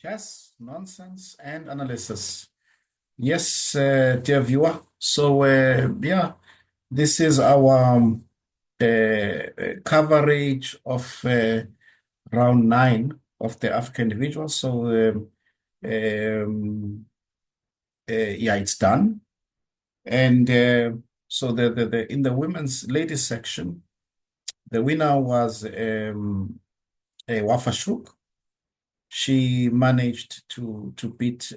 Chess, nonsense, and analysis. Yes, dear viewer. So, yeah, this is our coverage of round nine of the African individuals. So, um, yeah, it's done. And so, in the women's ladies section, the winner was Wafa Shrook. She managed to beat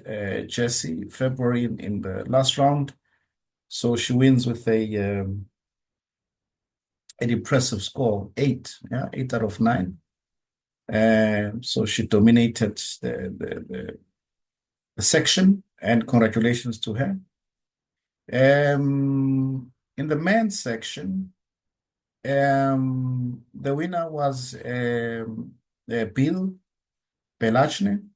Jessie February in the last round. So she wins with an impressive score, eight, yeah, 8 out of 9. So she dominated the section, and congratulations to her. In the men's section, the winner was Bill Bellahcene.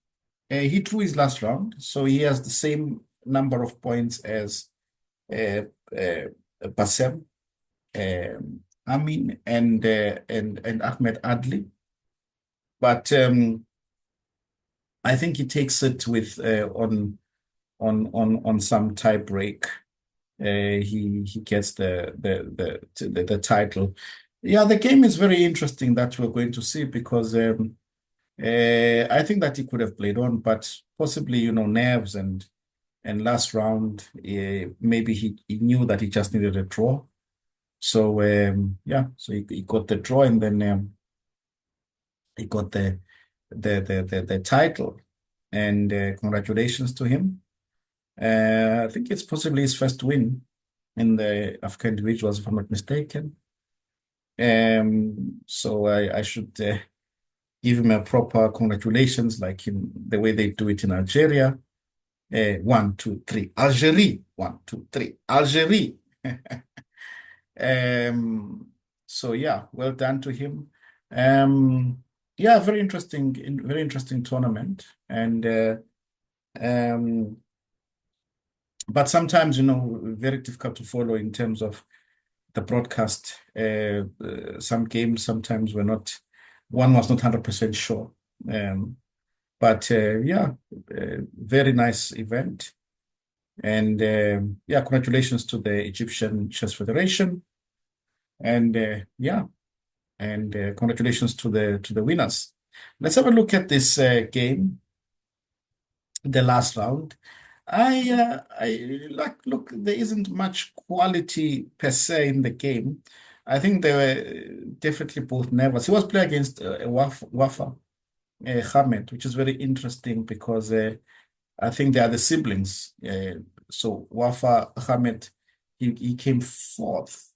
He drew his last round, so he has the same number of points as uh, uh, Bassem, Amin, and Ahmed Adli. But I think he takes it with on some tie break. He gets the title. Yeah, the game is very interesting that we're going to see because I think that he could have played on, but possibly nerves and last round maybe he knew that he just needed a draw. So yeah, so he got the draw and then he got the title. And congratulations to him. I think it's possibly his first win in the African individuals, if I'm not mistaken. So I should give him a proper congratulations, like in the way they do it in Algeria. 1, 2, 3, Algerie. 1, 2, 3, Algerie. So yeah, well done to him. Yeah, very interesting tournament. And but sometimes, very difficult to follow in terms of the broadcast. Some games sometimes one was not 100% sure. But yeah, very nice event. And yeah, congratulations to the Egyptian Chess Federation. And yeah, and congratulations to the winners. Let's have a look at this game, the last round. I like look. There isn't much quality per se in the game. I think they were definitely both nervous. He was playing against Wafa Hamed, which is very interesting because I think they are the siblings. So Wafa Hamed, he came fourth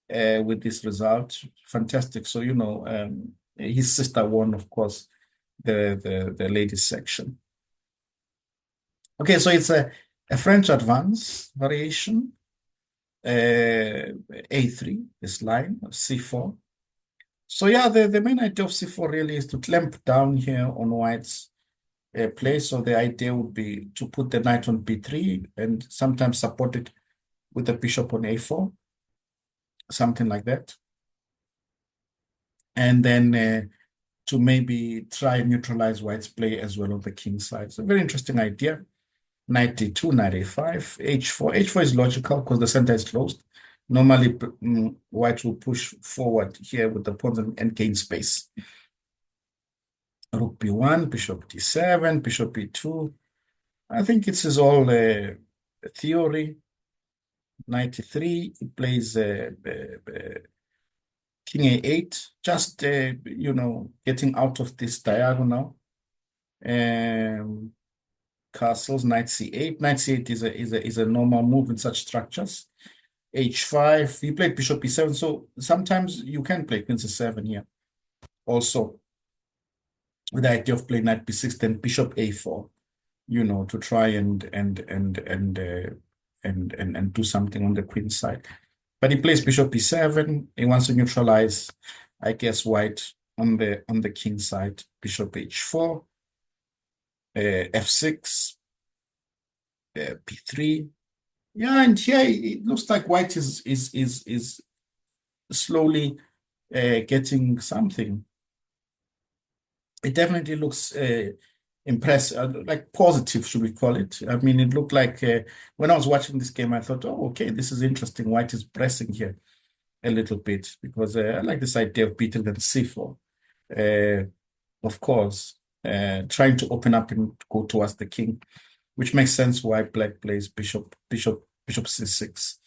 with this result. Fantastic. So, his sister won, of course, the ladies section. Okay, so it's a French advance variation, A3, this line, C4. So yeah, the main idea of C4 really is to clamp down here on white's play. So the idea would be to put the knight on B3 and sometimes support it with the bishop on A4, something like that. And then to maybe try and neutralize white's play as well on the king side. So very interesting idea. Knight D2, knight A5, H4. H4 is logical because the center is closed. Normally, white will push forward here with the pawns and gain space. Rook B1, bishop D7, bishop B2. I think this is all theory. Knight E3, he plays king A8, just, getting out of this diagonal. Castles, knight C8. Knight C8 is a normal move in such structures. H5, he played bishop B7, so sometimes you can play queen C7 here. Also, with the idea of playing knight B6, then bishop A4, to try and do something on the queen side. But he plays bishop B7. He wants to neutralize, I guess, white on the king side. Bishop H4, F6, P3. Yeah, and here it looks like white is slowly getting something. It definitely looks like positive, should we call it? I mean, it looked like when I was watching this game, I thought, oh, okay, this is interesting. White is pressing here a little bit because I like this idea of beating them C4. Uh, of course, trying to open up and go towards the king, which makes sense why black plays bishop C6.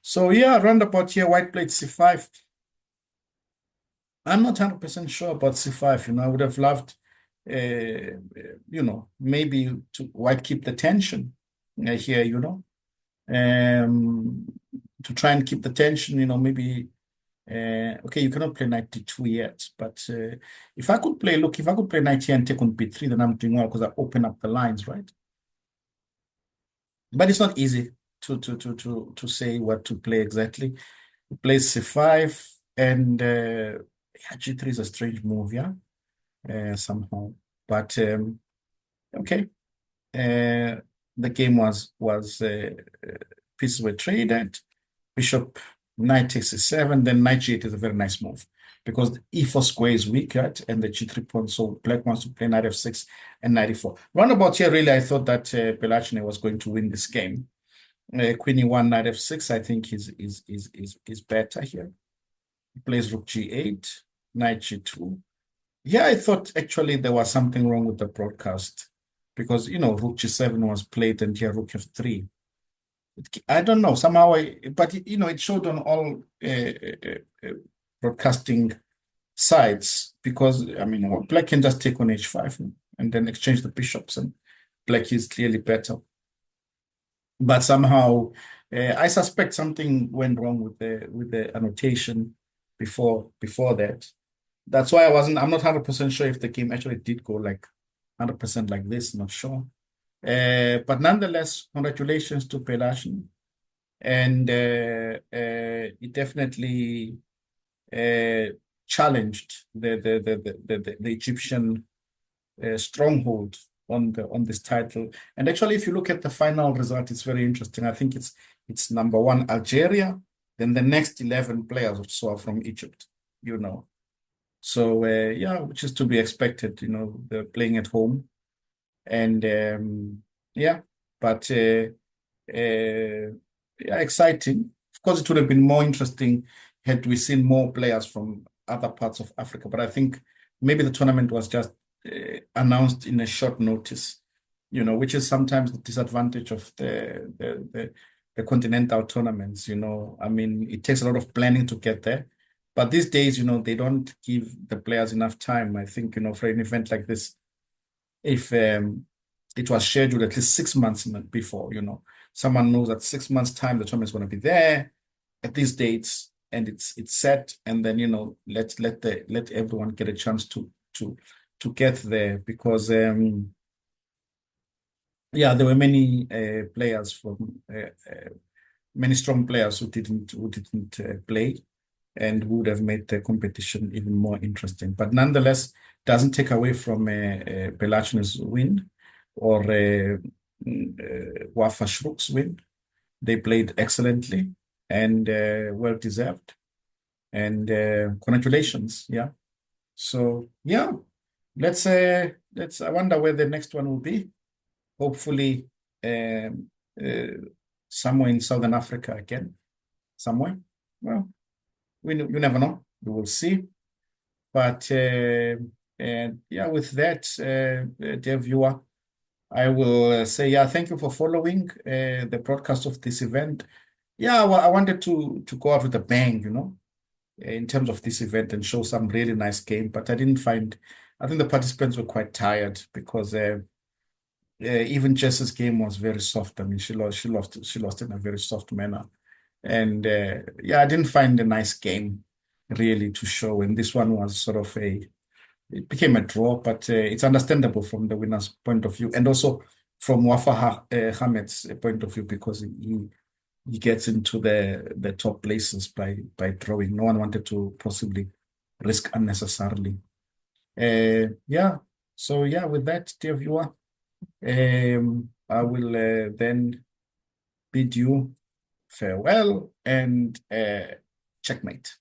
So yeah, roundabout here, white played C5. I'm not 100% sure about C5. I would have loved, maybe to white keep the tension here, um, to try and keep the tension, maybe. Okay, you cannot play knight d2 yet, but if I could play knight here and take on b3, then I'm doing well because I open up the lines, right? But it's not easy to say what to play exactly. He plays c5 and yeah, g3 is a strange move, yeah, somehow. But okay, uh, the game was pieces were traded. Bishop knight takes c7, then knight g8 is a very nice move because the e4 square is weak, right? And the g3 pawn, so black wants to play knight f6 and knight e4. Roundabout here, really, I thought that Bellahcene was going to win this game. Queen e1, knight f6, I think is better here. He plays rook g8, knight g2. Yeah, I thought actually there was something wrong with the broadcast because rook g7 was played and here rook f3. I don't know somehow, but it showed on all broadcasting sides because I mean, black can just take on h5 and then exchange the bishops, and black is clearly better. But somehow, I suspect something went wrong with the annotation before that. That's why I'm not 100% sure if the game actually did go like 100% like this. Not sure. But nonetheless, congratulations to Bellahcene. And it definitely uh, challenged the Egyptian stronghold on this title. And actually, if you look at the final result, it's very interesting. I think it's number one Algeria, then the next 11 players or so are from Egypt. So yeah, which is to be expected. They're playing at home, and yeah, but. Yeah, exciting. Of course, it would have been more interesting had we seen more players from other parts of Africa. But I think maybe the tournament was just announced in a short notice, which is sometimes the disadvantage of the continental tournaments. I mean, it takes a lot of planning to get there. But these days, they don't give the players enough time. I think, for an event like this, if it was scheduled at least 6 months before, someone knows that 6 months time the tournament is going to be there at these dates and it's set, and then let everyone get a chance to get there because yeah, there were many players from many strong players who didn't play and who would have made the competition even more interesting. But nonetheless, doesn't take away from Bellacene's win or Wafa Shrook's win. They played excellently and well deserved. And congratulations, yeah. So yeah, let's. I wonder where the next one will be. Hopefully, um, somewhere in Southern Africa again. Somewhere. Well, you never know. We will see. But and yeah, with that, dear viewer, I will say yeah, thank you for following the broadcast of this event. Yeah, well, I wanted to go out with a bang, in terms of this event and show some really nice game, but I didn't find. I think the participants were quite tired because even Jess's game was very soft. I mean, she lost in a very soft manner, and yeah, I didn't find a nice game really to show. And this one was sort of it became a draw, but it's understandable from the winner's point of view, and also from Hamed's point of view because he gets into the top places by drawing. No one wanted to possibly risk unnecessarily. Yeah. So yeah, with that, dear viewer, I will then bid you farewell and checkmate.